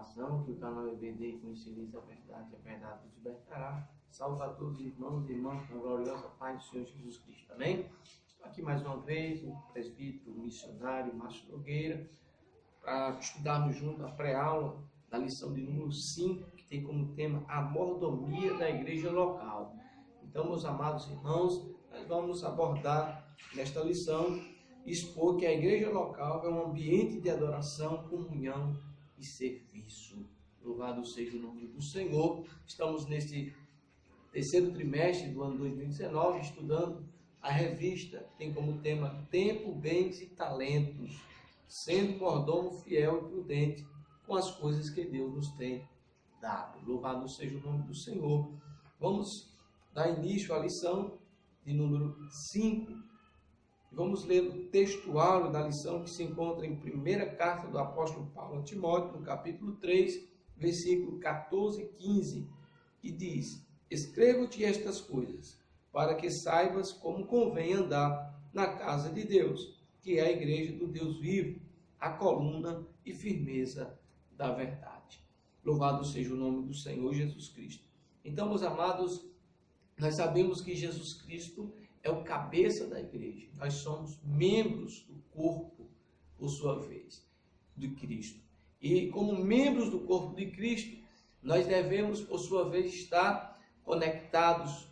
salvação, que o canal EBD conhecereis a verdade vos libertará. Salve a todos os irmãos e irmãs com a gloriosa paz do Senhor Jesus Cristo. Amém? Estou aqui mais uma vez, o presbítero missionário Márcio Nogueira, para estudarmos junto a pré-aula da lição de número 5, que tem como tema a mordomia da igreja local. Então, meus amados irmãos, nós vamos abordar nesta lição, expor que a igreja local é um ambiente de adoração, comunhão e serviço. Louvado seja o nome do Senhor. Estamos neste terceiro trimestre do ano 2019, estudando a revista, que tem como tema Tempo, Bens e Talentos, sendo mordomo fiel e prudente com as coisas que Deus nos tem dado. Louvado seja o nome do Senhor. Vamos dar início à lição de número 5. Vamos ler o textuário da lição que se encontra em primeira carta do apóstolo Paulo a Timóteo, no capítulo 3, versículo 14 e 15, que diz: Escrevo-te estas coisas, para que saibas como convém andar na casa de Deus, que é a igreja do Deus vivo, a coluna e firmeza da verdade. Louvado seja o nome do Senhor Jesus Cristo. Então, meus amados, nós sabemos que Jesus Cristo é o cabeça da igreja. Nós somos membros do corpo, por sua vez, de Cristo. E como membros do corpo de Cristo, nós devemos, por sua vez, estar conectados,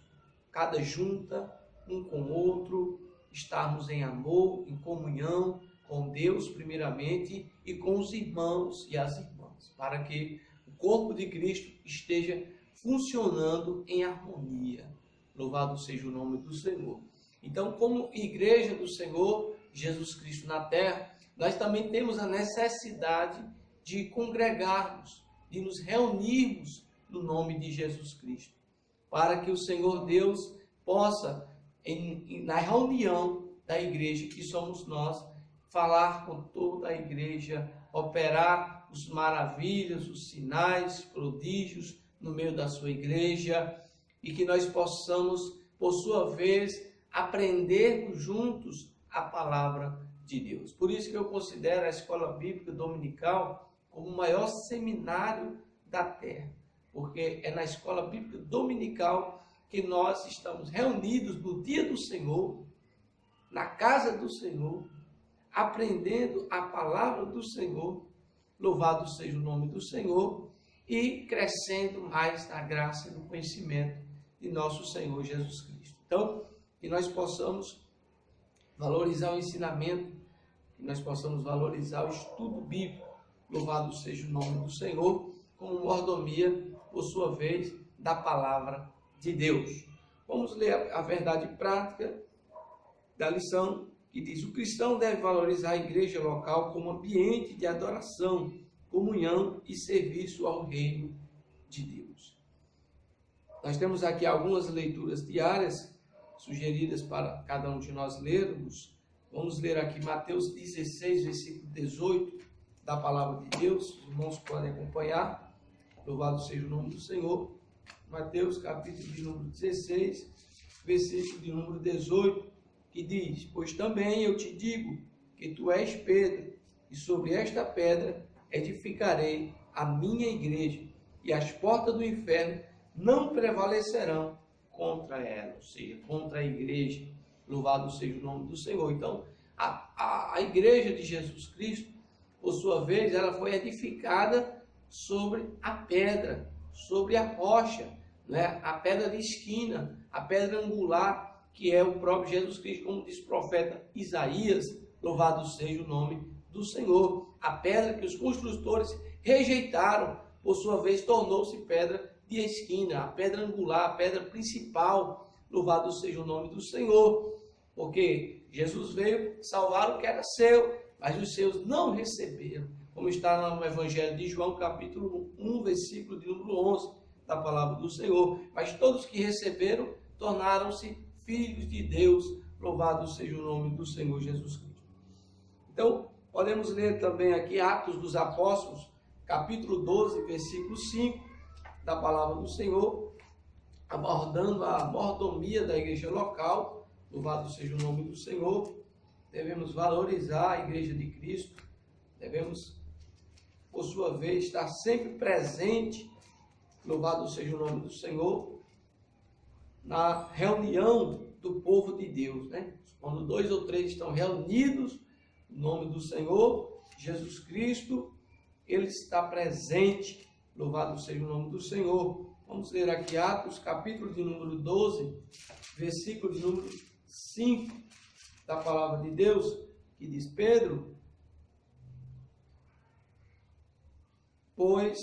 cada junta, um com o outro, estarmos em amor, em comunhão com Deus, primeiramente, e com os irmãos e as irmãs, para que o corpo de Cristo esteja funcionando em harmonia. Louvado seja o nome do Senhor. Então, como igreja do Senhor, Jesus Cristo na terra, nós também temos a necessidade de congregarmos, de nos reunirmos no nome de Jesus Cristo, para que o Senhor Deus possa, na reunião da igreja, que somos nós, falar com toda a igreja, operar os maravilhas, os sinais, prodígios no meio da sua igreja, e que nós possamos, por sua vez, aprendermos juntos a palavra de Deus. Por isso que eu considero a Escola Bíblica Dominical como o maior seminário da terra, porque é na Escola Bíblica Dominical que nós estamos reunidos no dia do Senhor, na casa do Senhor, aprendendo a palavra do Senhor, louvado seja o nome do Senhor, e crescendo mais na graça e no conhecimento de nosso Senhor Jesus Cristo. Então, que nós possamos valorizar o ensinamento, que nós possamos valorizar o estudo bíblico, louvado seja o nome do Senhor, como mordomia, por sua vez, da palavra de Deus. Vamos ler a verdade prática da lição, que diz: o cristão deve valorizar a igreja local como ambiente de adoração, comunhão e serviço ao reino de Deus. Nós temos aqui algumas leituras diárias sugeridas para cada um de nós lermos. Vamos ler aqui Mateus 16, versículo 18, da palavra de Deus. Os irmãos podem acompanhar. Louvado seja o nome do Senhor. Mateus, capítulo de número 16, versículo de número 18, que diz: Pois também eu te digo que tu és Pedro, e sobre esta pedra edificarei a minha igreja, e as portas do inferno não prevalecerão contra ela, ou seja, contra a igreja. Louvado seja o nome do Senhor. Então, a igreja de Jesus Cristo, por sua vez, ela foi edificada sobre a pedra, sobre a rocha, né? A pedra de esquina, a pedra angular, que é o próprio Jesus Cristo, como diz o profeta Isaías, louvado seja o nome do Senhor. A pedra que os construtores rejeitaram, por sua vez, tornou-se pedra de esquina, a pedra angular, a pedra principal, louvado seja o nome do Senhor, porque Jesus veio salvar o que era seu, mas os seus não receberam, como está no Evangelho de João, capítulo 1, versículo de número 11, da palavra do Senhor. Mas todos que receberam tornaram-se filhos de Deus, louvado seja o nome do Senhor Jesus Cristo. Então, podemos ler também aqui Atos dos Apóstolos, capítulo 12, versículo 5, da palavra do Senhor, abordando a mordomia da igreja local. Louvado seja o nome do Senhor. Devemos valorizar a igreja de Cristo, devemos por sua vez, está sempre presente, louvado seja o nome do Senhor, na reunião do povo de Deus, né? Quando 2 ou 3 estão reunidos no nome do Senhor, Jesus Cristo, Ele está presente, louvado seja o nome do Senhor. Vamos ler aqui Atos, capítulo de número 12, versículo de número 5 da palavra de Deus, que diz: Pedro, pois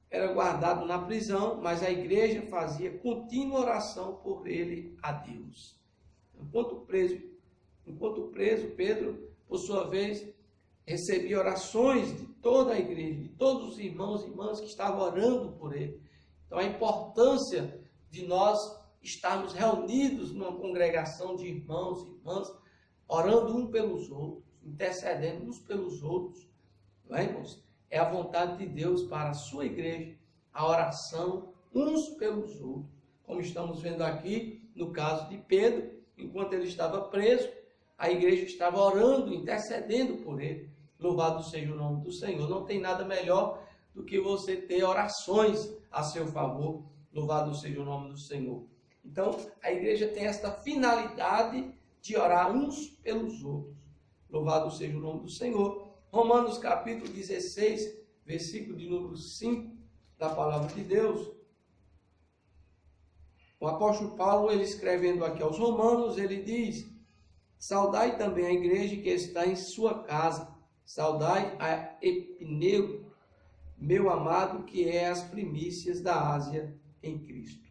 era guardado na prisão, mas a igreja fazia contínua oração por ele a Deus. Enquanto preso, Pedro, por sua vez, recebia orações de toda a igreja, de todos os irmãos e irmãs que estavam orando por ele. Então, a importância de nós estarmos reunidos numa congregação de irmãos e irmãs, orando uns pelos outros, intercedendo uns pelos outros, não é, irmãos? É a vontade de Deus para a sua igreja, a oração uns pelos outros. Como estamos vendo aqui, no caso de Pedro, enquanto ele estava preso, a igreja estava orando, intercedendo por ele. Louvado seja o nome do Senhor. Não tem nada melhor do que você ter orações a seu favor. Louvado seja o nome do Senhor. Então, a igreja tem esta finalidade de orar uns pelos outros. Louvado seja o nome do Senhor. Romanos capítulo 16, versículo de número 5 da palavra de Deus. O apóstolo Paulo, ele escrevendo aqui aos Romanos, ele diz: saudai também a igreja que está em sua casa. Saudai a Epineu, meu amado, que é as primícias da Ásia em Cristo.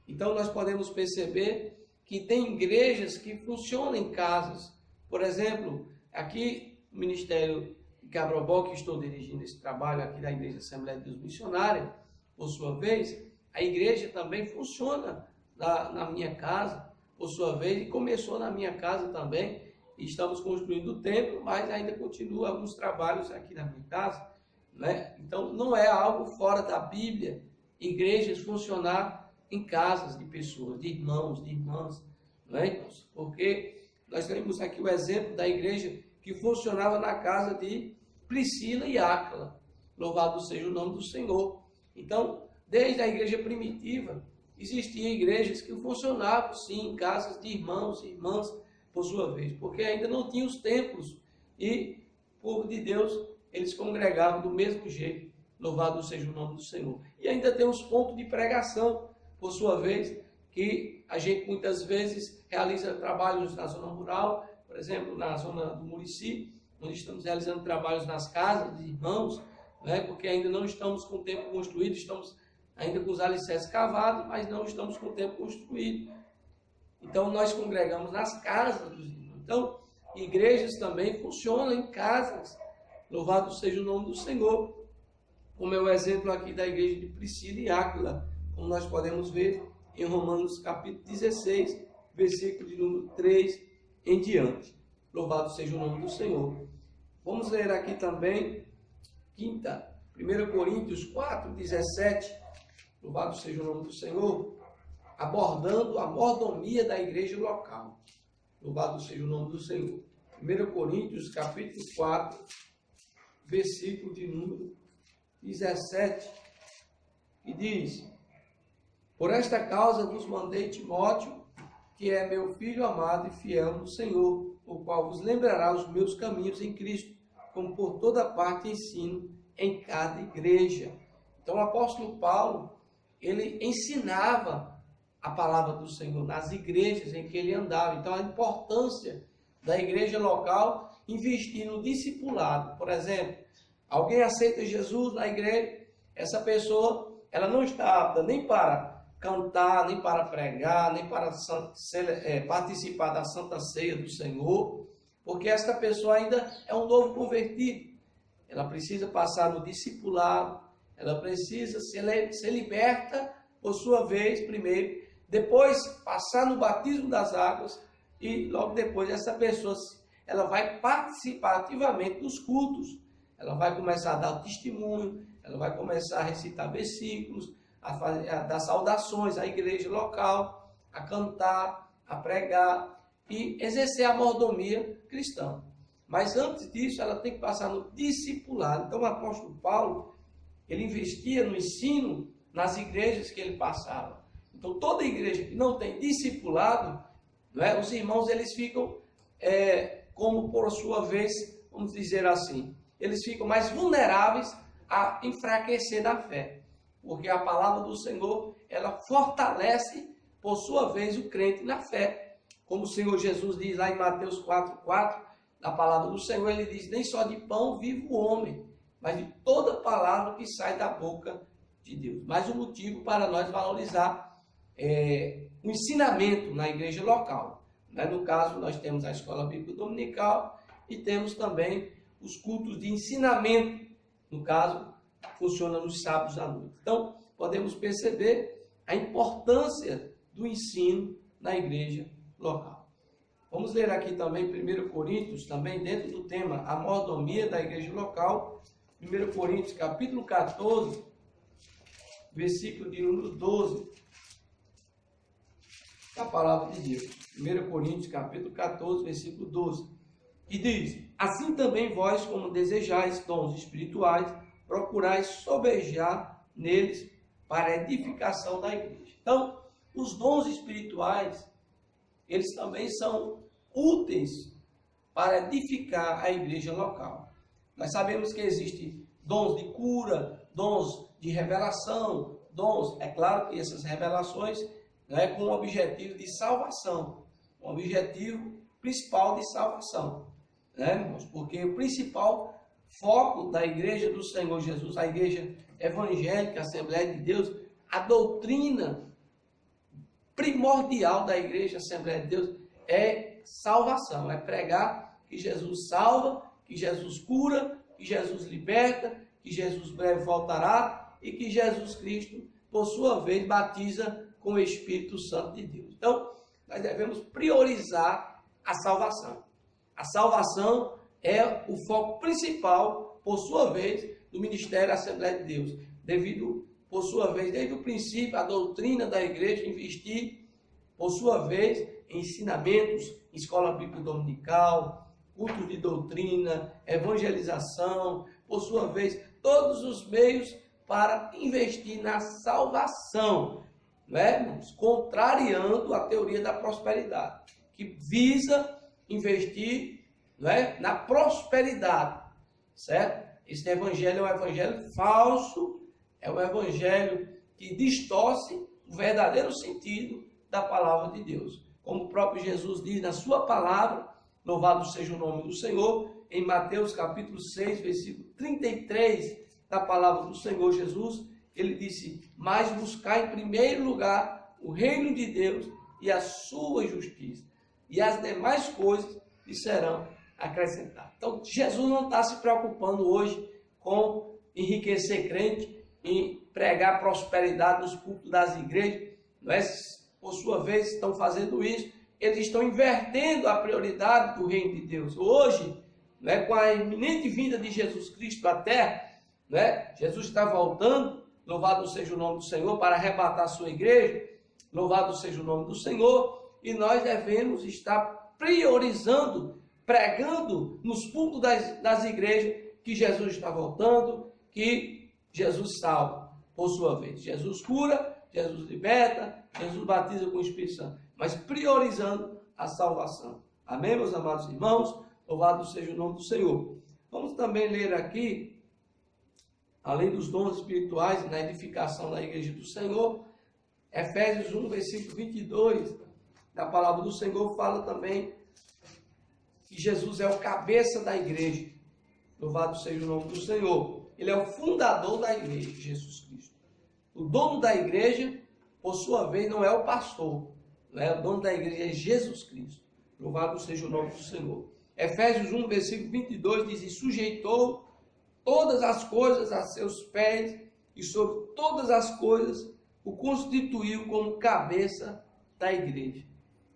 Então nós podemos perceber que tem igrejas que funcionam em casas. Por exemplo, aqui o Ministério de Cabrobó, que estou dirigindo esse trabalho aqui da Igreja Assembleia de Deus Missionária, por sua vez, a igreja também funciona na minha casa, por sua vez, e começou na minha casa também. Estamos construindo o templo, mas ainda continua alguns trabalhos aqui na minha casa, né? Então, não é algo fora da Bíblia, igrejas funcionar em casas de pessoas, de irmãos, de irmãs, não é, irmãos? Porque nós temos aqui o exemplo da igreja que funcionava na casa de Priscila e Áquila. Louvado seja o nome do Senhor. Então, desde a igreja primitiva, existiam igrejas que funcionavam, sim, em casas de irmãos e irmãs, por sua vez, porque ainda não tinham os templos e o povo de Deus, eles congregavam do mesmo jeito. Louvado seja o nome do Senhor. E ainda tem os pontos de pregação, por sua vez, que a gente muitas vezes realiza trabalhos na zona rural, por exemplo, na zona do Murici, onde estamos realizando trabalhos nas casas de irmãos, né, porque ainda não estamos com o templo construído, estamos ainda com os alicerces cavados, mas não estamos com o templo construído. Então, nós congregamos nas casas dos irmãos. Então, igrejas também funcionam em casas. Louvado seja o nome do Senhor. Como é o exemplo aqui da igreja de Priscila e Áquila, como nós podemos ver em Romanos capítulo 16, versículo de número 3 em diante. Louvado seja o nome do Senhor. Vamos ler aqui também, 1 Coríntios 4, 17. Louvado seja o nome do Senhor. Abordando a mordomia da igreja local. Louvado seja o nome do Senhor. 1 Coríntios capítulo 4, versículo de número 17. E diz: por esta causa vos mandei Timóteo, que é meu filho amado e fiel no Senhor, o qual vos lembrará os meus caminhos em Cristo, como por toda parte ensino em cada igreja. Então o apóstolo Paulo, ele ensinava a palavra do Senhor nas igrejas em que ele andava. Então a importância da igreja local investir no discipulado. Por exemplo, alguém aceita Jesus na igreja, essa pessoa, ela não está apta nem para cantar, nem para pregar, nem para participar da Santa Ceia do Senhor, porque esta pessoa ainda é um novo convertido. Ela precisa passar no discipulado, ela precisa ser liberta, por sua vez, primeiro, depois passar no batismo das águas, e logo depois essa pessoa, ela vai participar ativamente dos cultos. Ela vai começar a dar o testemunho, ela vai começar a recitar versículos, a dar saudações à igreja local, a cantar, a pregar e exercer a mordomia cristã. Mas antes disso, ela tem que passar no discipulado. Então, o apóstolo Paulo, ele investia no ensino nas igrejas que ele passava. Então, toda igreja que não tem discipulado, os irmãos, eles ficam, como por sua vez, vamos dizer assim, eles ficam mais vulneráveis a enfraquecer na fé. Porque a palavra do Senhor, ela fortalece, por sua vez, o crente na fé. Como o Senhor Jesus diz lá em Mateus 4:4, na palavra do Senhor, ele diz, nem só de pão vive o homem, mas de toda palavra que sai da boca de Deus. Mais um motivo para nós valorizar o ensinamento na igreja local. No caso, nós temos a escola bíblica dominical e temos também os cultos de ensinamento. No caso, funciona nos sábados à noite. Então, podemos perceber a importância do ensino na igreja local. Vamos ler aqui também 1 Coríntios, também dentro do tema a mordomia da igreja local. 1 Coríntios, capítulo 14, versículo de número 12. A palavra de Deus. 1 Coríntios, capítulo 14, versículo 12. E diz, assim também vós, como desejais dons espirituais, procurais sobejar neles para a edificação da igreja. Então, os dons espirituais, eles também são úteis para edificar a igreja local. Nós sabemos que existem dons de cura, dons de revelação, dons, é claro que essas revelações com o objetivo de salvação, o objetivo principal de salvação, irmãos? Porque o principal foco da igreja do Senhor Jesus, a igreja evangélica, a Assembleia de Deus, a doutrina primordial da igreja, a Assembleia de Deus, é salvação, é pregar que Jesus salva, que Jesus cura, que Jesus liberta, que Jesus breve voltará e que Jesus Cristo, por sua vez, batiza com o Espírito Santo de Deus. Então, nós devemos priorizar a salvação. A salvação é o foco principal, por sua vez, do ministério da Assembleia de Deus. Devido, por sua vez, desde o princípio, a doutrina da igreja investir, por sua vez, em ensinamentos, em escola bíblica dominical, cultos de doutrina, evangelização, por sua vez, todos os meios para investir na salvação, contrariando a teoria da prosperidade, que visa investir na prosperidade, certo? Esse evangelho é um evangelho falso, é um evangelho que distorce o verdadeiro sentido da palavra de Deus. Como o próprio Jesus diz na sua palavra, louvado seja o nome do Senhor, em Mateus capítulo 6, versículo 33, da palavra do Senhor Jesus, ele disse, mas buscar em primeiro lugar o reino de Deus e a sua justiça, e as demais coisas lhe serão acrescentadas. Então, Jesus não está se preocupando hoje com enriquecer crente, em pregar prosperidade nos púlpitos das igrejas, por sua vez estão fazendo isso, eles estão invertendo a prioridade do reino de Deus. Hoje, com a iminente vinda de Jesus Cristo à terra, Jesus está voltando, louvado seja o nome do Senhor, para arrebatar a sua igreja, louvado seja o nome do Senhor, e nós devemos estar priorizando, pregando nos púlpitos das igrejas que Jesus está voltando, que Jesus salva, por sua vez. Jesus cura, Jesus liberta, Jesus batiza com o Espírito Santo, mas priorizando a salvação. Amém, meus amados irmãos? Louvado seja o nome do Senhor. Vamos também ler aqui, além dos dons espirituais na edificação da igreja do Senhor, Efésios 1, versículo 22, da palavra do Senhor, fala também que Jesus é o cabeça da igreja. Louvado seja o nome do Senhor. Ele é o fundador da igreja, Jesus Cristo. O dono da igreja, por sua vez, não é o pastor. O dono da igreja é Jesus Cristo. Louvado seja o nome do Senhor. Efésios 1, versículo 22 diz, e sujeitou todas as coisas a seus pés, e sobre todas as coisas o constituiu como cabeça da igreja.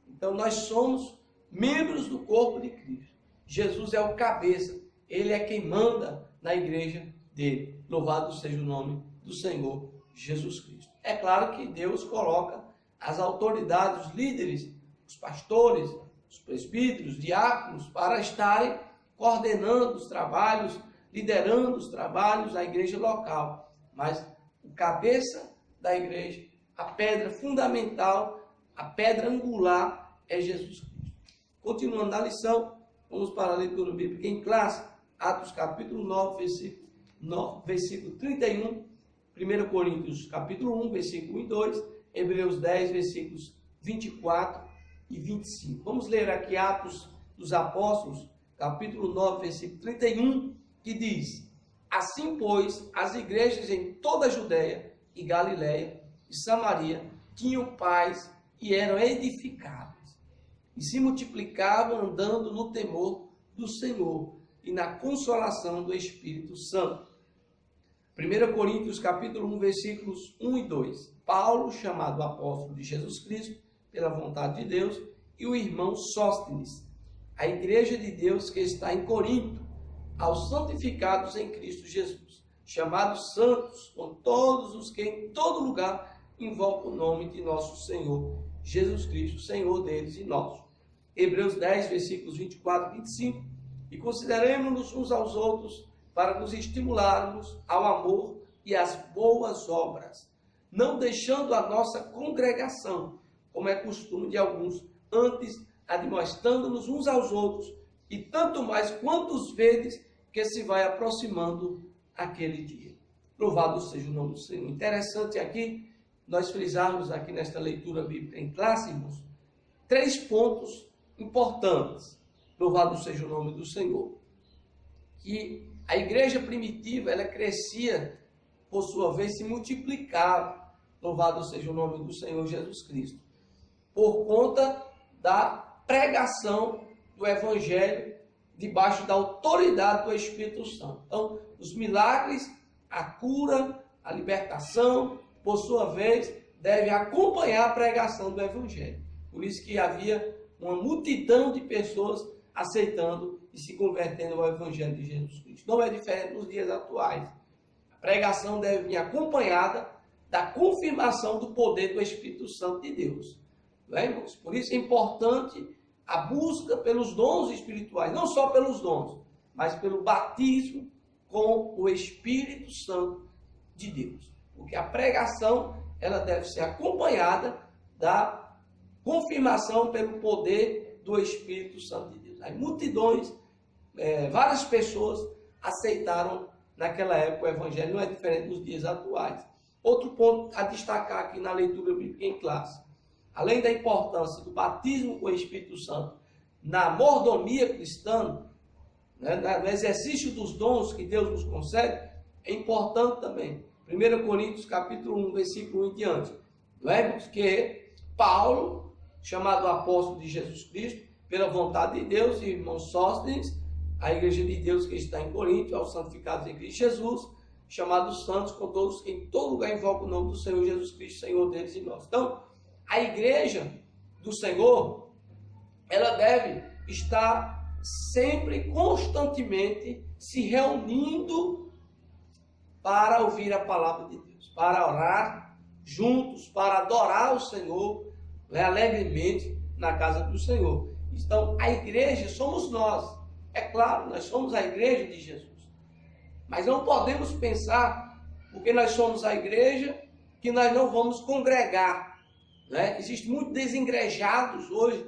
Então nós somos membros do corpo de Cristo. Jesus é o cabeça, ele é quem manda na igreja dele. Louvado seja o nome do Senhor Jesus Cristo. É claro que Deus coloca as autoridades, os líderes, os pastores, os presbíteros, os diáconos, para estarem coordenando os trabalhos, liderando os trabalhos da igreja local. Mas o cabeça da igreja, a pedra fundamental, a pedra angular é Jesus Cristo. Continuando na lição, vamos para a leitura bíblica em classe, Atos capítulo 9, versículo 31, 1 Coríntios capítulo 1, versículo 1 e 2, Hebreus 10, versículos 24 e 25. Vamos ler aqui Atos dos Apóstolos, capítulo 9, versículo 31, que diz: assim, pois, as igrejas em toda a Judéia e Galiléia e Samaria tinham paz e eram edificadas, e se multiplicavam andando no temor do Senhor e na consolação do Espírito Santo. 1 Coríntios capítulo 1, versículos 1 e 2. Paulo, chamado apóstolo de Jesus Cristo, pela vontade de Deus, e o irmão Sóstenes, a igreja de Deus que está em Corinto, aos santificados em Cristo Jesus, chamados santos, com todos os que em todo lugar invocam o nome de nosso Senhor Jesus Cristo, Senhor deles e nosso. Hebreus 10, versículos 24 e 25. E consideremos-nos uns aos outros para nos estimularmos ao amor e às boas obras, não deixando a nossa congregação, como é costume de alguns, antes admoestando-nos uns aos outros, e tanto mais quantos vedes que se vai aproximando aquele dia. Louvado seja o nome do Senhor. Interessante aqui, nós frisarmos aqui nesta leitura bíblica em classe, irmãos, 3 pontos importantes. Louvado seja o nome do Senhor. Que a igreja primitiva, ela crescia, por sua vez, se multiplicava. Louvado seja o nome do Senhor Jesus Cristo. Por conta da pregação do Evangelho, debaixo da autoridade do Espírito Santo. Então, os milagres, a cura, a libertação, por sua vez, devem acompanhar a pregação do Evangelho. Por isso que havia uma multidão de pessoas aceitando e se convertendo ao Evangelho de Jesus Cristo. Não é diferente nos dias atuais. A pregação deve vir acompanhada da confirmação do poder do Espírito Santo de Deus. Não é, irmãos? Por isso é importante a busca pelos dons espirituais, não só pelos dons, mas pelo batismo com o Espírito Santo de Deus. Porque a pregação, ela deve ser acompanhada da confirmação pelo poder do Espírito Santo de Deus. Aí multidões, várias pessoas aceitaram naquela época o Evangelho, não é diferente dos dias atuais. Outro ponto a destacar aqui na leitura bíblica em classe. Além da importância do batismo com o Espírito Santo na mordomia cristã, né, no exercício dos dons que Deus nos concede, é importante também. 1 Coríntios capítulo 1, versículo 1 em diante. Vemos que Paulo, chamado apóstolo de Jesus Cristo, pela vontade de Deus, e irmão Sóstenes, a igreja de Deus que está em Corinto, aos santificados em Cristo Jesus, chamados santos, com todos que em todo lugar invocam o nome do Senhor Jesus Cristo, Senhor deles e nós. Então, a igreja do Senhor, ela deve estar sempre, constantemente, se reunindo para ouvir a palavra de Deus, para orar juntos, para adorar o Senhor, alegremente na casa do Senhor. Então, a igreja somos nós. É claro, nós somos a igreja de Jesus. Mas não podemos pensar, porque nós somos a igreja, que nós não vamos congregar. Né? Existem muitos desengrejados hoje,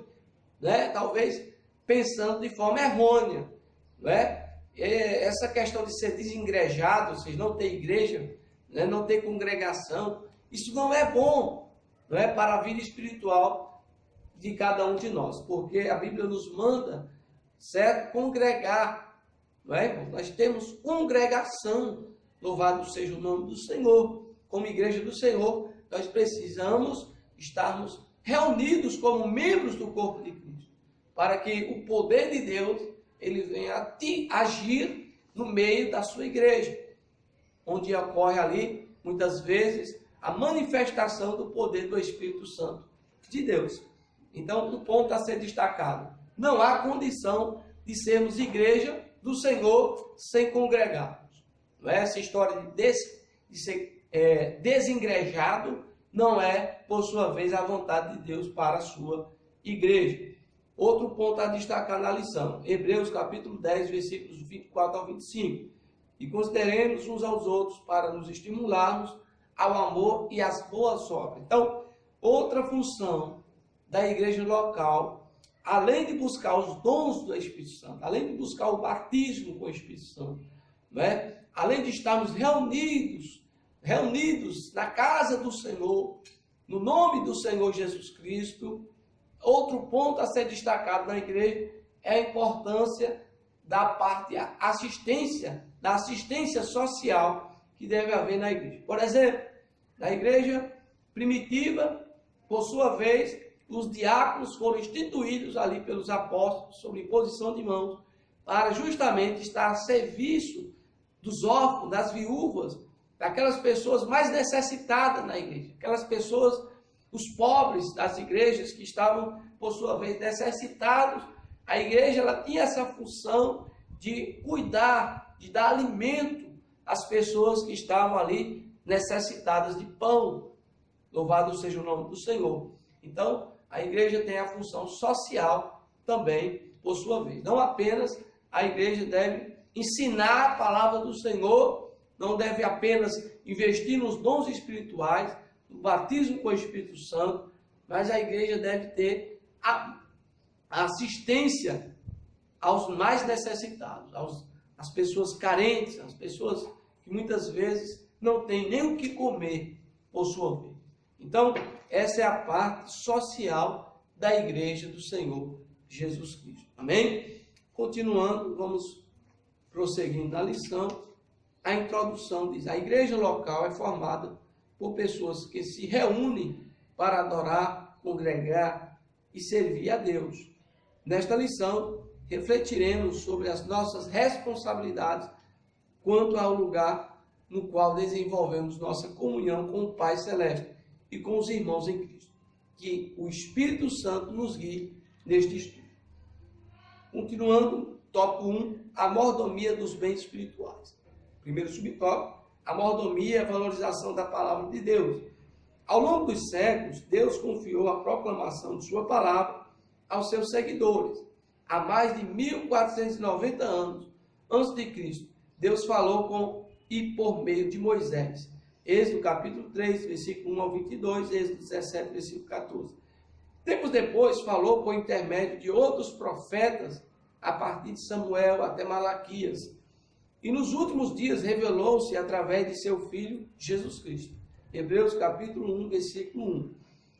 né? Talvez pensando de forma errônea. Né? Essa questão de ser desengrejado, ou seja, não ter igreja, né? Não ter congregação, isso não é bom, né? Para a vida espiritual de cada um de nós, porque a Bíblia nos manda, certo? Congregar. Não é? Nós temos congregação, louvado seja o nome do Senhor. Como igreja do Senhor, nós precisamos estarmos reunidos como membros do corpo de Cristo, para que o poder de Deus ele venha agir no meio da sua igreja, onde ocorre ali, muitas vezes, a manifestação do poder do Espírito Santo de Deus. Então, um ponto a ser destacado: não há condição de sermos igreja do Senhor sem congregarmos. Não é? Essa história de ser desengrejado não é, por sua vez, a vontade de Deus para a sua igreja. Outro ponto a destacar na lição, Hebreus capítulo 10, versículos 24 ao 25. E consideremos uns aos outros para nos estimularmos ao amor e às boas obras. Então, outra função da igreja local, além de buscar os dons do Espírito Santo, além de buscar o batismo com o Espírito Santo, né? Além de estarmos reunidos na casa do Senhor, no nome do Senhor Jesus Cristo, outro ponto a ser destacado na igreja é a importância da parte da assistência social que deve haver na igreja. Por exemplo, na igreja primitiva, por sua vez, os diáconos foram instituídos ali pelos apóstolos, sob imposição de mãos, para justamente estar a serviço dos órfãos, das viúvas, daquelas pessoas mais necessitadas na igreja, aquelas pessoas, os pobres das igrejas que estavam, por sua vez, necessitados. A igreja ela tinha essa função de cuidar, de dar alimento às pessoas que estavam ali necessitadas de pão. Louvado seja o nome do Senhor. Então, a igreja tem a função social também, por sua vez. Não apenas a igreja deve ensinar a palavra do Senhor, não deve apenas investir nos dons espirituais, no batismo com o Espírito Santo, mas a igreja deve ter a assistência aos mais necessitados, às pessoas carentes, às pessoas que muitas vezes não têm nem o que comer, por sua vez. Então, essa é a parte social da igreja do Senhor Jesus Cristo. Amém? Continuando, vamos prosseguindo na lição. A introdução diz: a igreja local é formada por pessoas que se reúnem para adorar, congregar e servir a Deus. Nesta lição, refletiremos sobre as nossas responsabilidades quanto ao lugar no qual desenvolvemos nossa comunhão com o Pai Celeste e com os irmãos em Cristo. Que o Espírito Santo nos guie neste estudo. Continuando, tópico 1, a mordomia dos bens espirituais. Primeiro subtópico, a mordomia e a valorização da palavra de Deus. Ao longo dos séculos, Deus confiou a proclamação de sua palavra aos seus seguidores. Há mais de 1490 anos antes de Cristo, Deus falou com e por meio de Moisés. Êxodo capítulo 3, versículo 1 ao 22, Êxodo 17, versículo 14. Tempos depois, falou por intermédio de outros profetas, a partir de Samuel até Malaquias. E nos últimos dias revelou-se através de seu Filho, Jesus Cristo. Hebreus capítulo 1, versículo 1.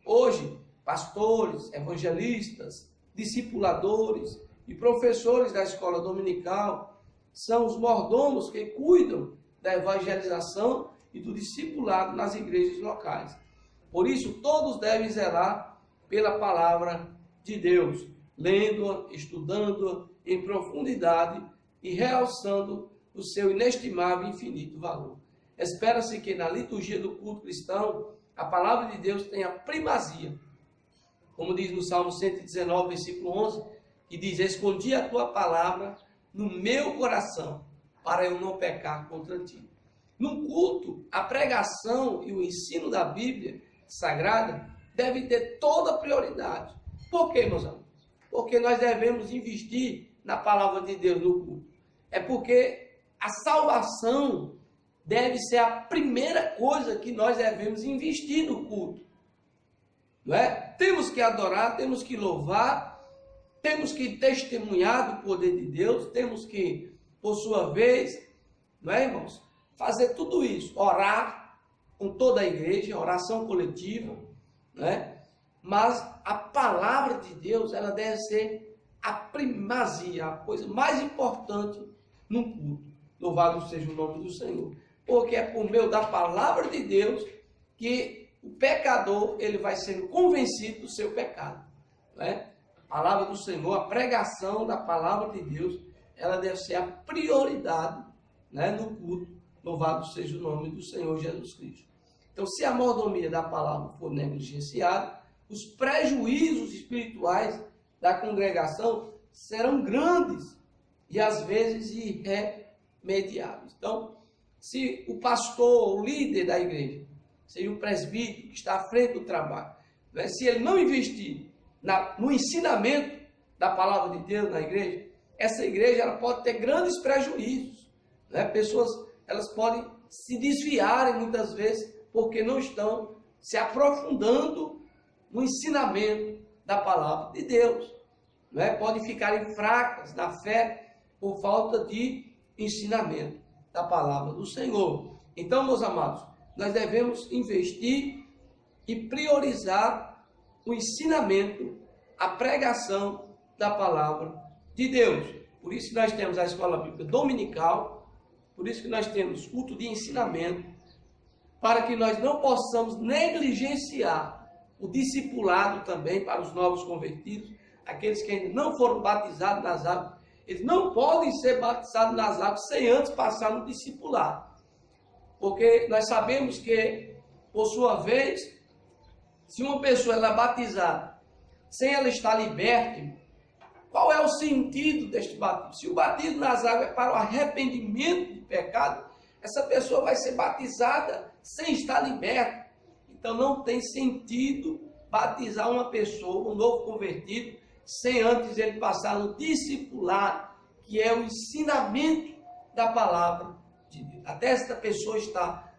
Hoje, pastores, evangelistas, discipuladores e professores da escola dominical são os mordomos que cuidam da evangelização e do discipulado nas igrejas locais. Por isso, todos devem zelar pela palavra de Deus, lendo-a, estudando-a em profundidade e realçando o seu inestimável e infinito valor. Espera-se que na liturgia do culto cristão, a palavra de Deus tenha primazia. Como diz no Salmo 119, versículo 11, que diz: escondi a tua palavra no meu coração, para eu não pecar contra ti. No culto, a pregação e o ensino da Bíblia Sagrada devem ter toda a prioridade. Por quê, meus amigos? Porque nós devemos investir na palavra de Deus no culto. É porque a salvação deve ser a primeira coisa que nós devemos investir no culto. Não é? Temos que adorar, temos que louvar, temos que testemunhar do poder de Deus, temos que, por sua vez, não é, irmãos, fazer tudo isso, orar com toda a igreja, oração coletiva, né? Mas a palavra de Deus, ela deve ser a primazia, a coisa mais importante no culto. Louvado seja o nome do Senhor. Porque é por meio da palavra de Deus que o pecador ele vai sendo convencido do seu pecado. Né? A palavra do Senhor, a pregação da palavra de Deus, ela deve ser a prioridade, né, no culto. Louvado seja o nome do Senhor Jesus Cristo. Então, se a mordomia da palavra for negligenciada, os prejuízos espirituais da congregação serão grandes e às vezes irremediáveis. Então, se o pastor, o líder da igreja, seja o presbítero que está à frente do trabalho, né, se ele não investir no ensinamento da palavra de Deus na igreja, essa igreja ela pode ter grandes prejuízos, né? Pessoas elas podem se desviarem muitas vezes porque não estão se aprofundando no ensinamento da palavra de Deus, né? Podem ficarem fracas na fé por falta de ensinamento da palavra do Senhor. Então, meus amados, nós devemos investir e priorizar o ensinamento, a pregação da palavra de Deus. Por isso que nós temos a escola bíblica dominical, por isso que nós temos culto de ensinamento, para que nós não possamos negligenciar o discipulado também para os novos convertidos, aqueles que ainda não foram batizados nas águas. Eles não podem ser batizados nas águas sem antes passar no discipulado. Porque nós sabemos que, por sua vez, se uma pessoa ela é batizada sem ela estar liberta, qual é o sentido deste batismo? Se o batismo nas águas é para o arrependimento de pecado, essa pessoa vai ser batizada sem estar liberta. Então não tem sentido batizar uma pessoa, um novo convertido, sem antes ele passar no discipulado, que é o ensinamento da palavra de Deus. Até esta pessoa está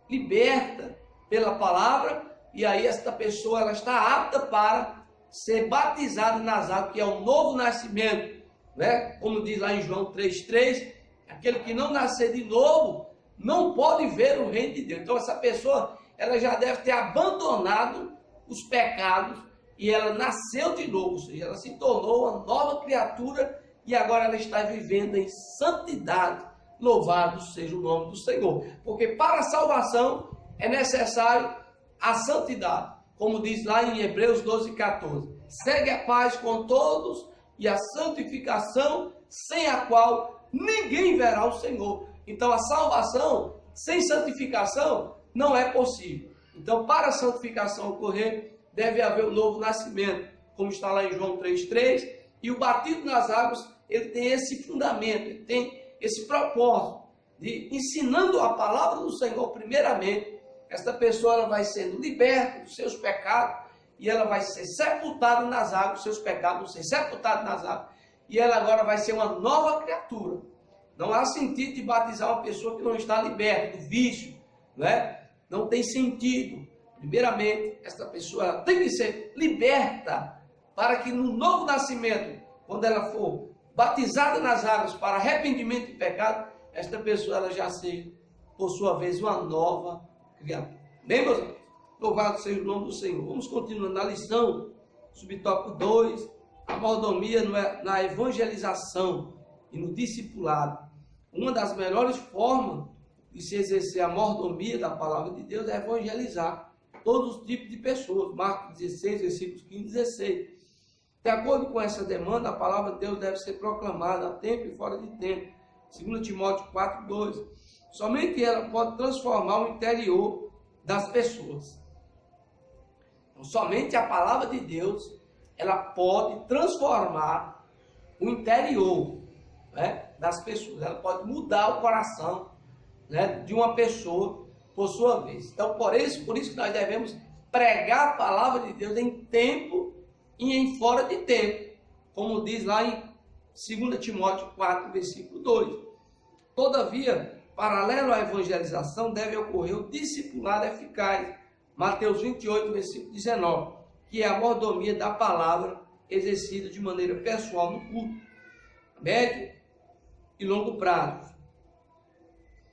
liberta pela palavra, e aí esta pessoa ela está apta para ser batizada nas águas, que é o novo nascimento, né? Como diz lá em João 3,3, aquele que não nascer de novo não pode ver o reino de Deus. Então essa pessoa ela já deve ter abandonado os pecados e ela nasceu de novo, ou seja, ela se tornou uma nova criatura e agora ela está vivendo em santidade. Louvado seja o nome do Senhor. Porque para a salvação é necessário a santidade. Como diz lá em Hebreus 12,14. Segue a paz com todos e a santificação, sem a qual ninguém verá o Senhor. Então a salvação sem santificação não é possível. Então para a santificação ocorrer, deve haver um novo nascimento, como está lá em João 3,3, e o batismo nas águas, ele tem esse fundamento, ele tem esse propósito de ensinando a palavra do Senhor primeiramente. Esta pessoa ela vai sendo liberta dos seus pecados e ela vai ser sepultada nas águas, os seus pecados vão ser sepultados nas águas, e ela agora vai ser uma nova criatura. Não há sentido de batizar uma pessoa que não está liberta do vício, né? Não tem sentido. Primeiramente, esta pessoa tem que ser liberta para que no novo nascimento, quando ela for batizada nas águas para arrependimento de pecado, esta pessoa ela já seja, por sua vez, uma nova criatura. Bem, meus amigos? Louvado seja o nome do Senhor. Vamos continuando na lição, subtópico 2, a mordomia na evangelização e no discipulado. Uma das melhores formas de se exercer a mordomia da palavra de Deus é evangelizar todos os tipos de pessoas. Marcos 16, versículos 15 e 16. De acordo com essa demanda, a palavra de Deus deve ser proclamada a tempo e fora de tempo. 2 Timóteo 4, 2. Somente ela pode transformar o interior das pessoas. Então, somente a palavra de Deus, ela pode transformar o interior, né, das pessoas. Ela pode mudar o coração, né, de uma pessoa por sua vez. Então, por isso que nós devemos pregar a palavra de Deus em tempo e em fora de tempo, como diz lá em 2 Timóteo 4, versículo 2. Todavia, paralelo à evangelização, deve ocorrer o discipulado eficaz, Mateus 28, versículo 19, que é a mordomia da palavra exercida de maneira pessoal no culto, médio e longo prazo.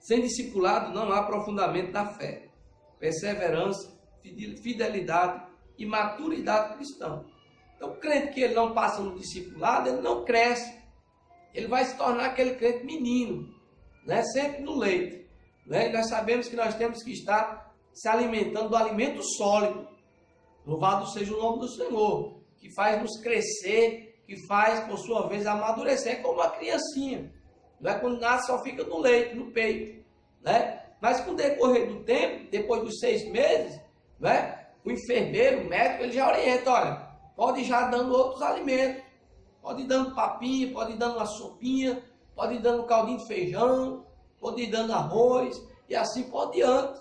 Sem discipulado não há aprofundamento da fé, perseverança, fidelidade e maturidade cristã. Então, o crente que ele não passa no discipulado, ele não cresce. Ele vai se tornar aquele crente menino, né? Sempre no leite. Né? E nós sabemos que nós temos que estar se alimentando do alimento sólido. Louvado seja o nome do Senhor, que faz nos crescer, que faz, por sua vez, amadurecer como uma criancinha. Não é quando nasce, só fica no leite, no peito. Né? Mas com o decorrer do tempo, depois dos 6 meses, né? O enfermeiro, o médico, ele já orienta, olha, pode ir já dando outros alimentos, pode ir dando papinha, pode ir dando uma sopinha, pode ir dando um caldinho de feijão, pode ir dando arroz, e assim por diante.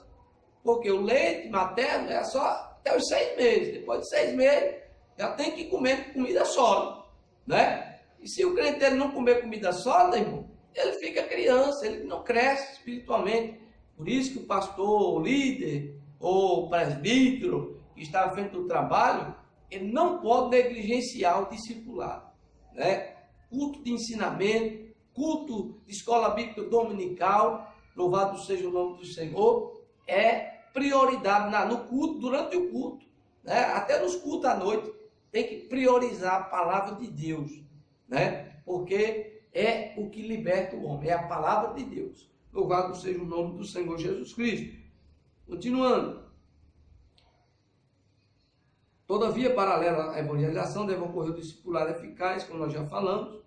Porque o leite materno é só até os 6 meses. Depois de 6 meses, já tem que comer comida sólida. né? E se o crente ele não comer comida sólida, irmão, ele fica criança, ele não cresce espiritualmente. Por isso que o pastor, o líder, ou presbítero que está à frente do trabalho, ele não pode negligenciar o discipulado, né? Culto de ensinamento, culto de escola bíblica dominical, louvado seja o nome do Senhor, é prioridade no culto, durante o culto, né? Até nos cultos à noite, tem que priorizar a palavra de Deus, né? Porque é o que liberta o homem, é a palavra de Deus. Louvado seja o nome do Senhor Jesus Cristo. Continuando. Todavia, paralela à evangelização, deve ocorrer o discipulado eficaz, como nós já falamos,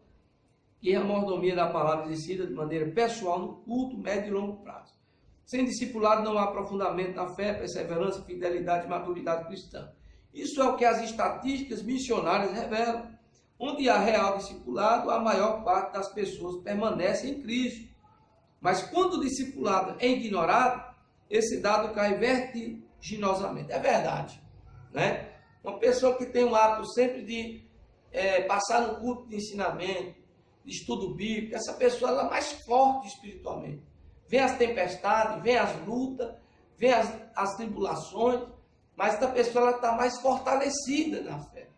e a mordomia da palavra exercida de maneira pessoal no culto, médio e longo prazo. Sem discipulado não há aprofundamento da fé, perseverança, fidelidade e maturidade cristã. Isso é o que as estatísticas missionárias revelam. Onde há real discipulado, a maior parte das pessoas permanece em Cristo. Mas quando o discipulado é ignorado, esse dado cai vertiginosamente. É verdade, né? Uma pessoa que tem um hábito sempre de passar no culto de ensinamento, de estudo bíblico, essa pessoa ela é mais forte espiritualmente. Vem as tempestades, vem as lutas, vem as tribulações, mas essa pessoa está mais fortalecida na fé,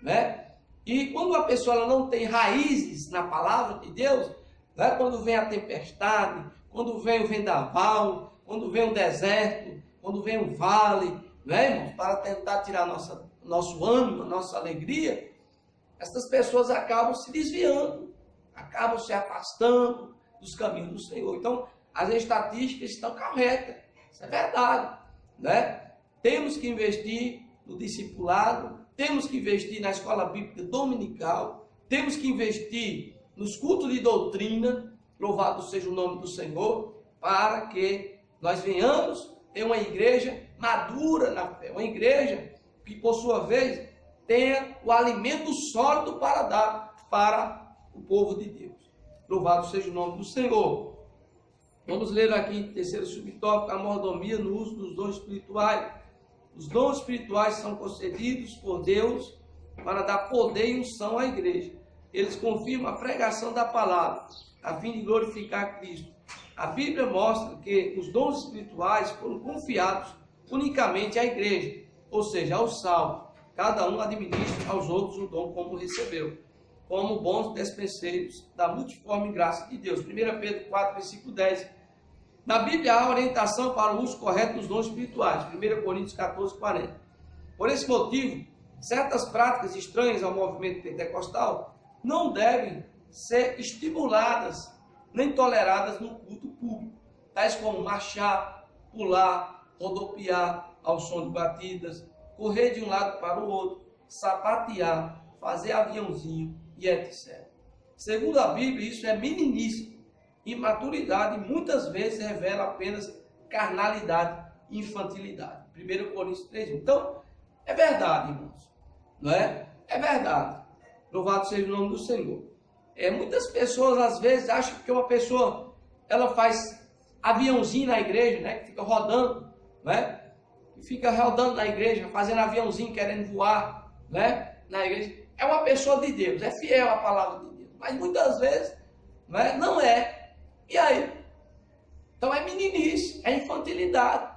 né? E quando a pessoa ela não tem raízes na palavra de Deus, né? Quando vem a tempestade, quando vem o vendaval, quando vem o deserto, quando vem o vale, né, irmãos, para tentar tirar nosso ânimo, nossa alegria, essas pessoas acabam se desviando, acabam se afastando dos caminhos do Senhor. Então, as estatísticas estão corretas, isso é verdade, né? Temos que investir no discipulado, temos que investir na escola bíblica dominical, temos que investir nos cultos de doutrina, louvado seja o nome do Senhor, para que nós venhamos ter uma igreja madura na fé, uma igreja que, por sua vez, tenha o alimento sólido para dar para o povo de Deus. Louvado seja o nome do Senhor. Vamos ler aqui em terceiro subtópico, a mordomia no uso dos dons espirituais. Os dons espirituais são concedidos por Deus para dar poder e unção à igreja. Eles confirmam a pregação da palavra, a fim de glorificar Cristo. A Bíblia mostra que os dons espirituais foram confiados unicamente à igreja, ou seja, aos salvos. Cada um administra aos outros o dom como recebeu, como bons despenseiros da multiforme graça de Deus. 1 Pedro 4, versículo 10. Na Bíblia há orientação para o uso correto dos dons espirituais. 1 Coríntios 14, 40. Por esse motivo, certas práticas estranhas ao movimento pentecostal não devem ser estimuladas nem toleradas no culto público, tais como marchar, pular, rodopiar ao som de batidas, correr de um lado para o outro, sapatear, fazer aviãozinho e etc. Segundo a Bíblia, isso é meninice. Imaturidade muitas vezes revela apenas carnalidade e infantilidade. 1 Coríntios 3. Então, é verdade, irmãos. Não é? É verdade. Louvado seja o nome do Senhor. Muitas pessoas às vezes acham que uma pessoa ela faz aviãozinho na igreja, né? Que fica rodando, né? Que fica rodando na igreja, fazendo aviãozinho, querendo voar, né? Na igreja. É uma pessoa de Deus, é fiel à palavra de Deus. Mas muitas vezes, né? Não é. E aí? Então é meninice, é infantilidade,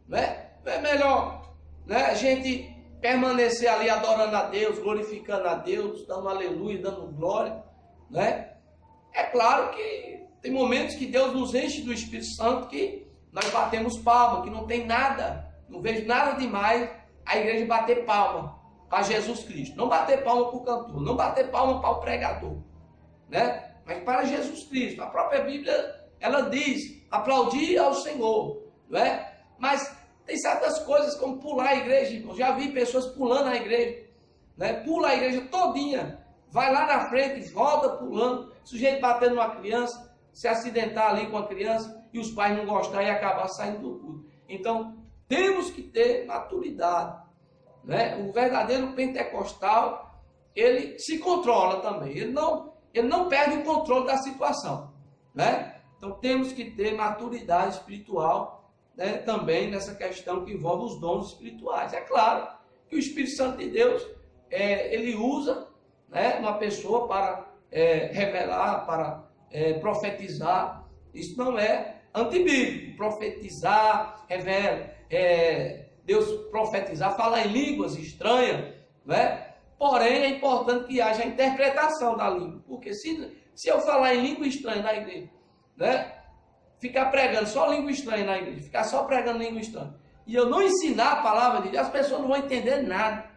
né? Não é melhor, né, a gente permanecer ali adorando a Deus, glorificando a Deus, dando aleluia, dando glória, né? É claro que tem momentos que Deus nos enche do Espírito Santo que nós batemos palma, que não tem nada, não vejo nada demais a igreja bater palma para Jesus Cristo. Não bater palma para o cantor, não bater palma para o pregador, né? Mas para Jesus Cristo. A própria Bíblia, ela diz, aplaudir ao Senhor, não é? Mas tem certas coisas como pular a igreja, irmão. Já vi pessoas pulando a igreja, né? Pula a igreja todinha, vai lá na frente, volta pulando, sujeito batendo uma criança, se acidentar ali com a criança e os pais não gostarem e acabar saindo do culto. Então, temos que ter maturidade, né? O verdadeiro pentecostal, ele se controla também, ele não perde o controle da situação, né? Então temos que ter maturidade espiritual, né, também nessa questão que envolve os dons espirituais. É claro que o Espírito Santo de Deus, ele usa né, uma pessoa para revelar, para profetizar. Isso não é antibíblico. Profetizar, revela, Deus profetizar, falar em línguas estranhas, né? Porém, é importante que haja a interpretação da língua, porque se eu falar em língua estranha na igreja, né, ficar pregando só língua estranha na igreja, ficar só pregando língua estranha, e eu não ensinar a palavra de Deus, as pessoas não vão entender nada,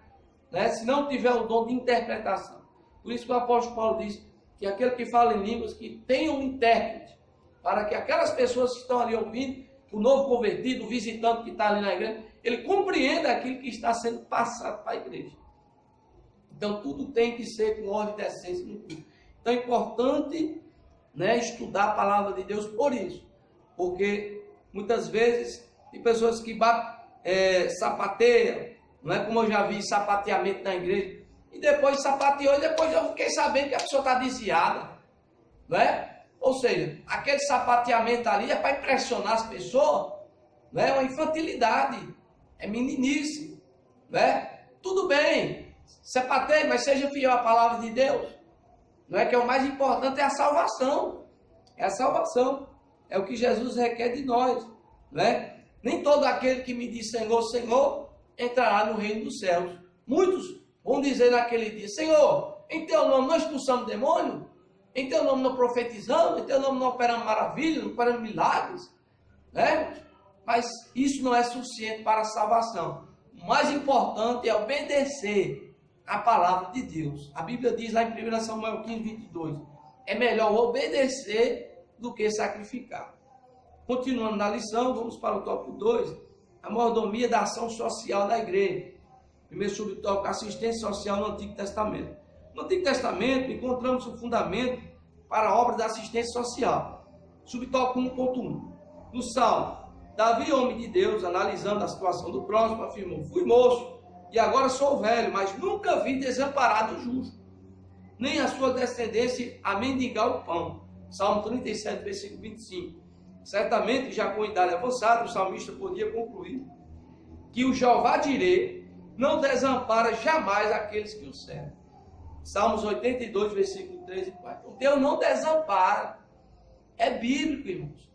né, se não tiver o dom de interpretação. Por isso que o apóstolo Paulo diz que aquele que fala em línguas, que tenha um intérprete, para que aquelas pessoas que estão ali ouvindo, o novo convertido, o visitante que está ali na igreja, ele compreenda aquilo que está sendo passado para a igreja. Então, tudo tem que ser com ordem e decência no culto. Então, é importante, né, estudar a palavra de Deus por isso. Porque, muitas vezes, tem pessoas que sapateiam, não é como eu já vi sapateamento na igreja, e depois sapateou, e depois eu fiquei sabendo que a pessoa está desviada. Não é? Ou seja, aquele sapateamento ali é para impressionar as pessoas, não é uma infantilidade, é meninice. Não é? Tudo bem. Sapateie, mas seja fiel à palavra de Deus. Não é que é o mais importante, é a salvação. É a salvação. É o que Jesus requer de nós. Não é? Nem todo aquele que me diz Senhor, Senhor, entrará no reino dos céus. Muitos vão dizer naquele dia, Senhor, em teu nome nós expulsamos demônio? Em teu nome não profetizamos? Em teu nome não operamos maravilhas, não operamos milagres? Né? Mas isso não é suficiente para a salvação. O mais importante é obedecer a palavra de Deus. A Bíblia diz lá em 1 Samuel 15, 22, é melhor obedecer do que sacrificar. Continuando na lição, vamos para o tópico 2, a mordomia da ação social da igreja. Primeiro subtópico, assistência social no Antigo Testamento. No Antigo Testamento, encontramos o fundamento para a obra da assistência social. Subtópico 1.1. No Salmo, Davi, homem de Deus, analisando a situação do próximo, afirmou, fui moço, e agora sou velho, mas nunca vi desamparado o justo, nem a sua descendência a mendigar o pão. Salmo 37, versículo 25. Certamente, já com idade avançada, o salmista podia concluir que o Jeová Jireh não desampara jamais aqueles que o servem. Salmos 82, versículo 3 e 4. Deus não desampara. É bíblico, irmãos.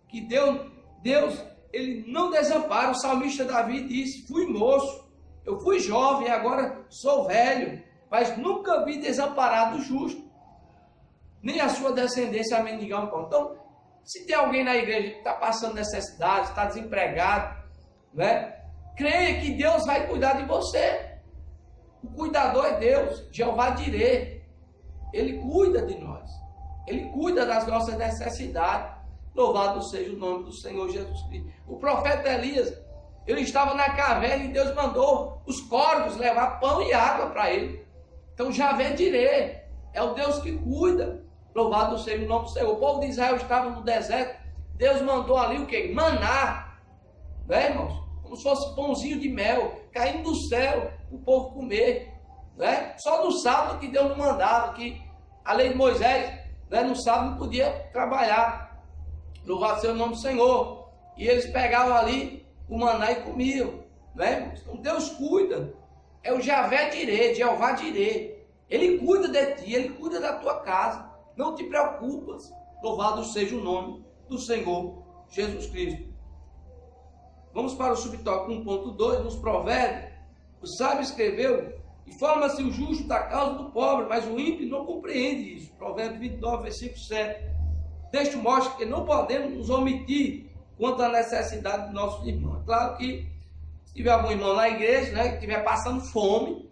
Que Deus, ele não desampara. O salmista Davi disse, fui moço, eu fui jovem, agora sou velho, mas nunca vi desamparado o justo, nem a sua descendência a mendigar um pão. Então, se tem alguém na igreja que está passando necessidade, está desempregado, né? Creia que Deus vai cuidar de você. O cuidador é Deus, Jeová Jireh. Ele cuida de nós. Ele cuida das nossas necessidades. Louvado seja o nome do Senhor Jesus Cristo. O profeta Elias, ele estava na caverna e Deus mandou os corvos levar pão e água para ele. Então, Jeová Jireh é o Deus que cuida. Louvado seja o nome do Senhor. O povo de Israel estava no deserto. Deus mandou ali o quê? Maná. Né, irmãos? Como se fosse pãozinho de mel, caindo do céu, o povo comer. Né? Só no sábado que Deus não mandava, que a lei de Moisés, né, no sábado não podia trabalhar. Louvado seja o nome do Senhor. E eles pegavam ali o maná e comiam. Né, irmãos? Então Deus cuida. É o Jeová Jireh. Ele cuida de ti, ele cuida da tua casa. Não te preocupas. Louvado seja o nome do Senhor Jesus Cristo. Vamos para o subtópico 1.2, nos Provérbios. O sábio escreveu, informa-se o justo da causa do pobre, mas o ímpio não compreende isso. Provérbios 29, versículo 7. O texto mostra que não podemos nos omitir quanto à necessidade dos nossos irmãos. Claro que, se tiver algum irmão na igreja, né, que estiver passando fome,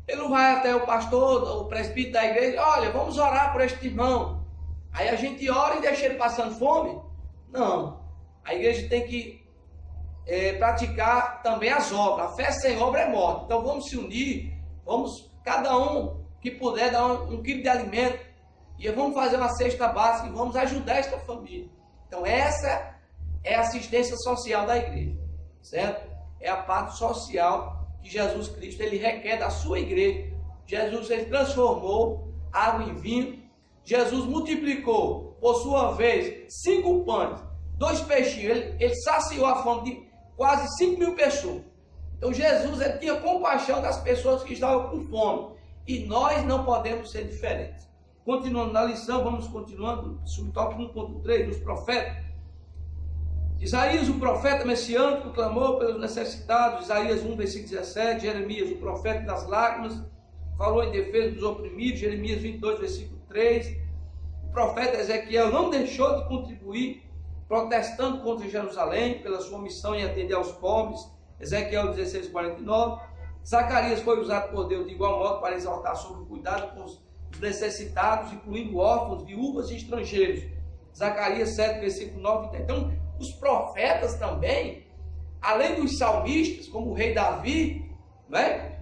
ele não vai até o pastor, o presbítero da igreja, olha, vamos orar por este irmão. Aí a gente ora e deixa ele passando fome? Não. A igreja tem que praticar também as obras. A fé sem obra é morte. Então vamos se unir, vamos, cada um que puder dar um quilo de alimento, e vamos fazer uma cesta básica e vamos ajudar esta família. Então essa é a assistência social da igreja, certo? É a parte social que Jesus Cristo ele requer da sua igreja. Jesus ele transformou água em vinho. Jesus multiplicou, por sua vez, 5 pães, 2 peixinhos. Ele saciou a fome de quase 5.000 pessoas. Então Jesus ele tinha compaixão das pessoas que estavam com fome. e nós não podemos ser diferentes. Continuando na lição, vamos continuando, subtópico 1.3, dos profetas. Isaías, o profeta messiânico, clamou pelos necessitados. Isaías 1, versículo 17. Jeremias, o profeta das lágrimas, falou em defesa dos oprimidos. Jeremias 22, versículo 3. O profeta Ezequiel não deixou de contribuir, protestando contra Jerusalém, pela sua missão em atender aos pobres. Ezequiel 16, 49. Zacarias foi usado por Deus de igual modo para exaltar sobre o cuidado com os necessitados, incluindo órfãos, viúvas e estrangeiros. Zacarias 7, versículo 9 e 10. Então, os profetas também, além dos salmistas, como o rei Davi, né,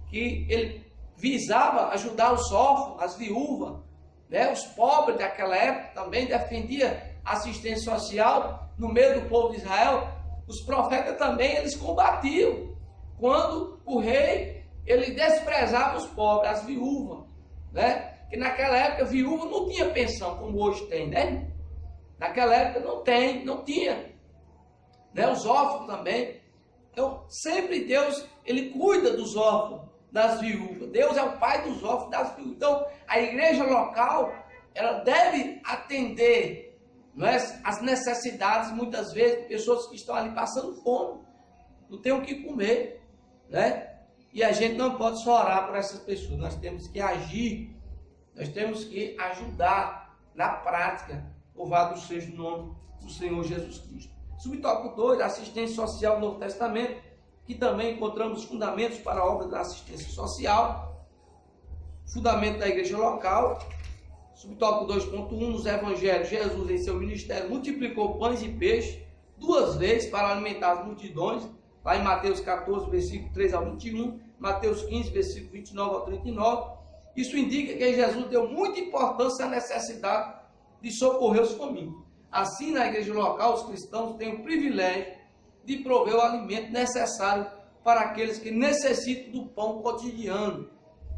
que ele visava ajudar os órfãos, as viúvas, né, os pobres daquela época, também defendia assistência social no meio do povo de Israel. Os profetas também, eles combatiam quando o rei, ele desprezava os pobres, as viúvas, né? Que naquela época viúva não tinha pensão como hoje tem, né? Naquela época não tinha, né? Os órfãos também. Então, sempre Deus, ele cuida dos órfãos, das viúvas. Deus é o pai dos órfãos, das viúvas. Então, a igreja local, ela deve atender, não é, as necessidades, muitas vezes, de pessoas que estão ali passando fome, não tem o que comer, né? E a gente não pode só orar por essas pessoas, nós temos que agir, nós temos que ajudar na prática. Louvado seja o nome do Senhor Jesus Cristo. Subtópico 2, assistência social no Novo Testamento, que também encontramos fundamentos para a obra da assistência social, fundamento da igreja local. Subtópico 2.1, nos evangelhos, Jesus em seu ministério multiplicou pães e peixes 2 vezes para alimentar as multidões, lá em Mateus 14, versículo 3 ao 21, Mateus 15, versículo 29 ao 39. Isso indica que Jesus deu muita importância à necessidade de socorrer os famintos. Assim, na igreja local, os cristãos têm o privilégio de prover o alimento necessário para aqueles que necessitam do pão cotidiano.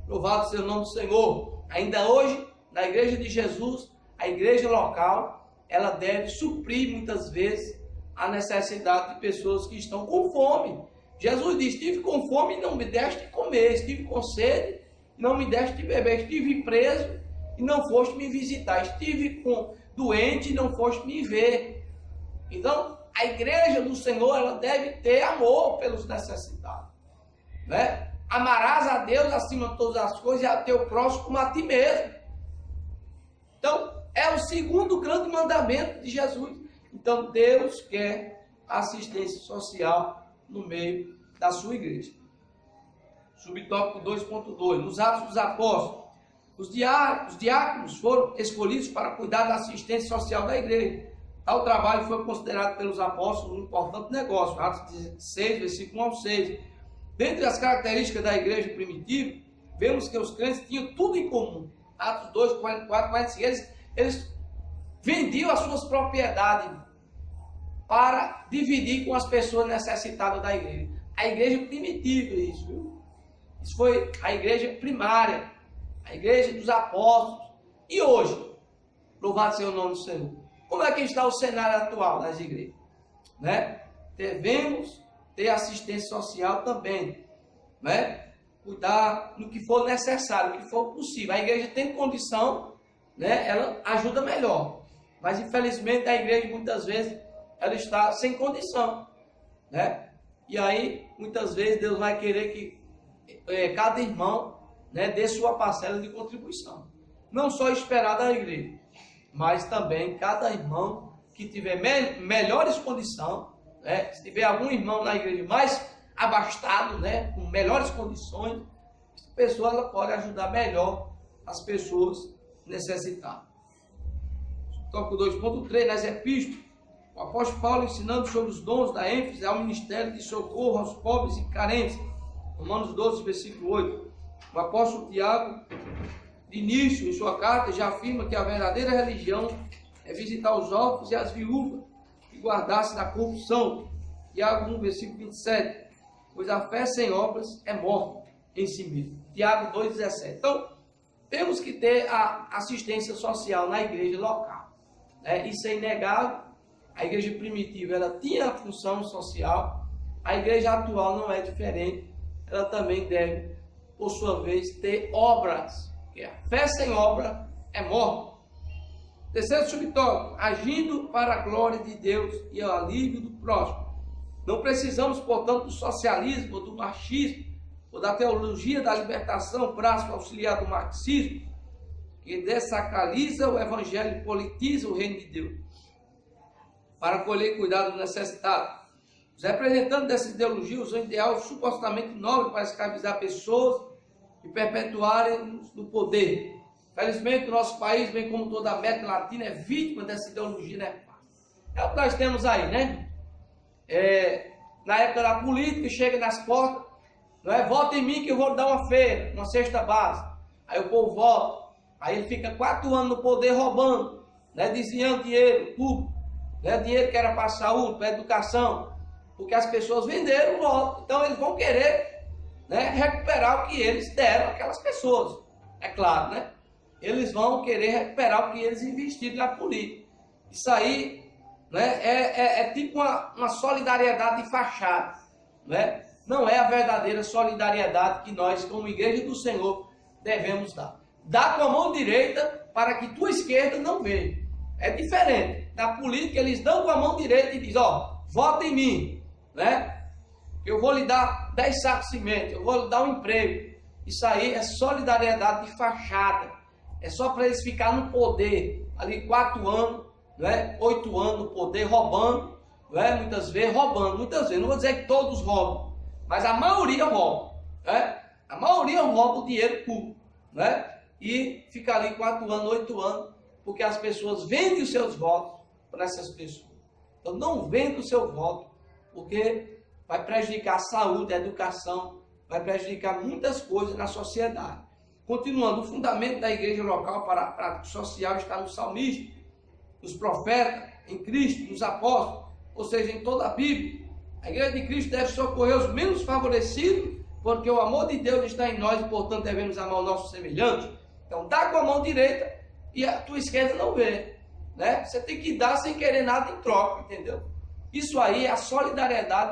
Louvado seja o nome do Senhor. Ainda hoje, na igreja de Jesus, a igreja local, ela deve suprir muitas vezes a necessidade de pessoas que estão com fome. Jesus disse: estive com fome e não me deste de comer, estive com sede e não me deste de beber, estive preso e não foste me visitar, estive doente e não foste me ver. Então, a igreja do Senhor, ela deve ter amor pelos necessitados, né? Amarás a Deus acima de todas as coisas e a teu próximo como a ti mesmo. Então, é o segundo grande mandamento de Jesus. Então, Deus quer assistência social no meio da sua igreja. Subtópico 2.2, nos Atos dos Apóstolos, os diáconos foram escolhidos para cuidar da assistência social da igreja. Tal trabalho foi considerado pelos apóstolos um importante negócio. Atos 16, versículo 1 ao 6. Dentre as características da igreja primitiva, vemos que os crentes tinham tudo em comum. Atos 2, 44, 45. Eles vendiam as suas propriedades para dividir com as pessoas necessitadas da igreja. A igreja primitiva, isso, viu? Isso foi a igreja primária, a igreja dos apóstolos. E hoje, louvado seja o nome do Senhor, como é que está o cenário atual das igrejas? Né? Devemos ter assistência social também, né? Cuidar no que for necessário, no que for possível. A igreja tem condição, né? Ela ajuda melhor, mas infelizmente a igreja muitas vezes ela está sem condição, né? E aí muitas vezes Deus vai querer que cada irmão, né, dê sua parcela de contribuição, não só esperar da igreja, mas também cada irmão que tiver melhores condições, né, se tiver algum irmão na igreja mais abastado, né, com melhores condições, essa pessoa ela pode ajudar melhor as pessoas necessitadas. Tópico 2.3, nas epístolas, o apóstolo Paulo ensinando sobre os dons, da ênfase ao ministério de socorro aos pobres e carentes. Romanos 12, versículo 8. O apóstolo Tiago, de início, em sua carta, já afirma que a verdadeira religião é visitar os órfãos e as viúvas e guardar-se da corrupção. Tiago 1, versículo 27. Pois a fé sem obras é morta em si mesma. Tiago 2, 17. Então, temos que ter a assistência social na igreja local, né? Isso é inegável. A igreja primitiva ela tinha a função social, a igreja atual não é diferente, ela também deve por sua vez, ter obras, porque a fé sem obra é morta. Terceiro subtópico, agindo para a glória de Deus e o alívio do próximo. Não precisamos, portanto, do socialismo, ou do marxismo, ou da teologia da libertação, braço auxiliar do marxismo, que dessacraliza o evangelho e politiza o reino de Deus, para colher cuidado do necessitado. Os representantes dessa ideologia usam ideal supostamente nobre para escravizar pessoas e perpetuarem no poder. Felizmente, o nosso país, bem como toda a América Latina, é vítima dessa ideologia, né? É o que nós temos aí, né? Na época da política, chega nas portas, não é? Vota em mim que eu vou dar uma feira, uma cesta básica. Aí o povo vota. Aí ele fica 4 anos no poder roubando, né? Desviando dinheiro público, né? Dinheiro que era para a saúde, para a educação, porque as pessoas venderam o voto. Então eles vão querer, né, recuperar o que eles deram àquelas pessoas. É claro, né? Eles vão querer recuperar o que eles investiram na política. Isso aí, né, é tipo uma solidariedade de fachada, né? Não é a verdadeira solidariedade que nós, como igreja do Senhor, devemos dar. Dá com a mão direita para que tua esquerda não veja. É diferente. Na política eles dão com a mão direita e dizem, ó, vota em mim, né? Eu vou lhe dar 10 sacos de cimento, eu vou lhe dar um emprego. Isso aí é solidariedade de fachada. É só para eles ficarem no poder, ali 4 anos, né? 8 anos no poder, roubando, né? Muitas vezes, não vou dizer que todos roubam, mas a maioria rouba, né? A maioria rouba o dinheiro público, né? E fica ali 4 anos, 8 anos, porque as pessoas vendem os seus votos para essas pessoas. Então não venda o seu voto, porque vai prejudicar a saúde, a educação, vai prejudicar muitas coisas na sociedade. Continuando, o fundamento da igreja local para a prática social está no salmista, nos profetas, em Cristo, nos apóstolos, ou seja, em toda a Bíblia. A igreja de Cristo deve socorrer os menos favorecidos, porque o amor de Deus está em nós e, portanto, devemos amar o nosso semelhante. Então, dá com a mão direita e a tua esquerda não vê, né? Você tem que dar sem querer nada em troca, entendeu? Isso aí é a solidariedade da